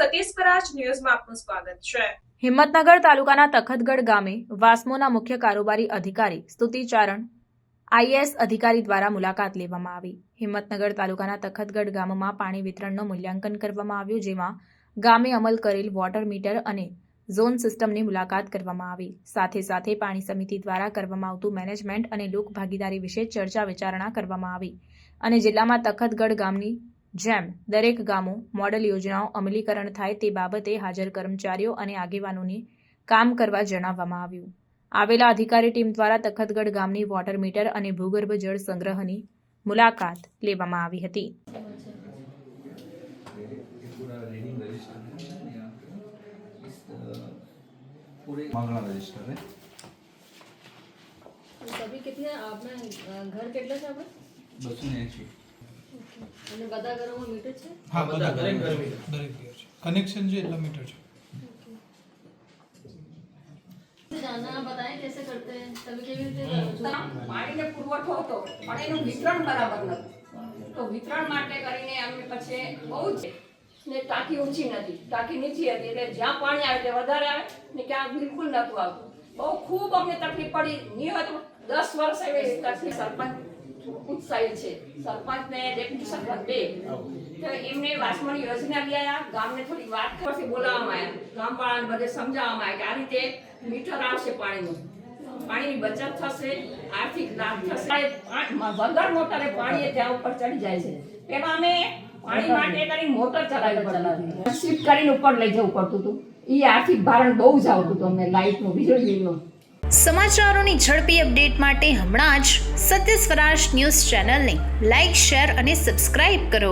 સતીશ પરાજ ન્યૂઝમાં આપનું સ્વાગત છે। હિંમતનગર તાલુકાના તખતગઢ ગામે વાસ્મોના મુખ્ય કારોબારી અધિકારી સ્તુતિચારણ આઈએએસ અધિકારી દ્વારા મુલાકાત લેવામાં આવી। હિંમતનગર તાલુકાના તખતગઢ ગામમાં પાણી વિતરણનું મૂલ્યાંકન કરવામાં આવ્યું, જેમાં ગામે અમલ કરેલ વોટર મીટર અને ઝોન સિસ્ટમની મુલાકાત કરવામાં આવી। સાથે સાથે પાણી સમિતિ દ્વારા કરવામાં આવતું મેનેજમેન્ટ અને લોક ભાગીદારી વિશે ચર્ચા વિચારણા કરવામાં આવી અને જિલ્લામાં તખતગઢ ગામની જેમ દરેક ગામો મોડલ યોજનાઓ અમલીકરણ થાય તે બાબતે હાજર કર્મચારીઓ અને આગેવાનોને કામ કરવા જણાવવામાં આવ્યું। આવેલા અધિકારી ટીમ દ્વારા તખતગઢ ગામની વોટર મીટર અને ભૂગર્ભ જળ સંગ્રહની મુલાકાત લેવામાં આવી હતી। सभी कितने आपने घर કેટલા છે આપણે 280 અને બધા ઘરોમાં મીટર છે? હા, બધા દરેક ઘર છે, કનેક્શન છે એટલા મીટર છે। જાના बताएं कैसे करते हैं, તમે કેવી રીતે કરો છો? પાણીનો પુરવઠો હતો પણ એનું વિતરણ બરાબર નહોતું, તો વિતરણ માટે કરીને અમે પછી બહુ જ ને ટાંકી ઊંચી નથી, ટાંકી નીચી હતી, એટલે જ્યાં પાણી આવે તે વધારે આવે ને ક્યાં બિલકુલ નહોતું આવતું। બહુ ખૂબ અમને તકલીફ પડી। નહીં હોય તો 10 વર્ષ એવી તકલીફ સરપંચ ઉત્સાહી છે, સરપંચ ને ડેપ્યુટી સરપંચ બે, તો એમને વાસ્મોની યોજના બી આવ્યા, ગામને થોડી વાત કરવાથી બોલાવવામાં આવ્યા, ગામવાળાને બધે સમજાવવામાં આવ્યા કે આ રીતે મીટર આવશે પાણીનું, પાણીની બચત થશે, આર્થિક લાભ થશે। વગર મોટરે પાણી ત્યાં ઉપર ચડી જાય છે। પેલા અમે પાણી માટે કરી મોટર ચલાવી શિફ્ટ કરીને ઉપર લઈ જવું પડતું હતું, એ આર્થિક ભારણ બહુ જ આવતું હતું અમને, લાઇટનું, વીજળી બિલનું। સમાચારોની ઝડપી અપડેટ માટે હમણાં જ સત્ય સ્વરાજ ન્યૂઝ ચેનલને લાઇક, શેર અને સબસ્ક્રાઇબ કરો।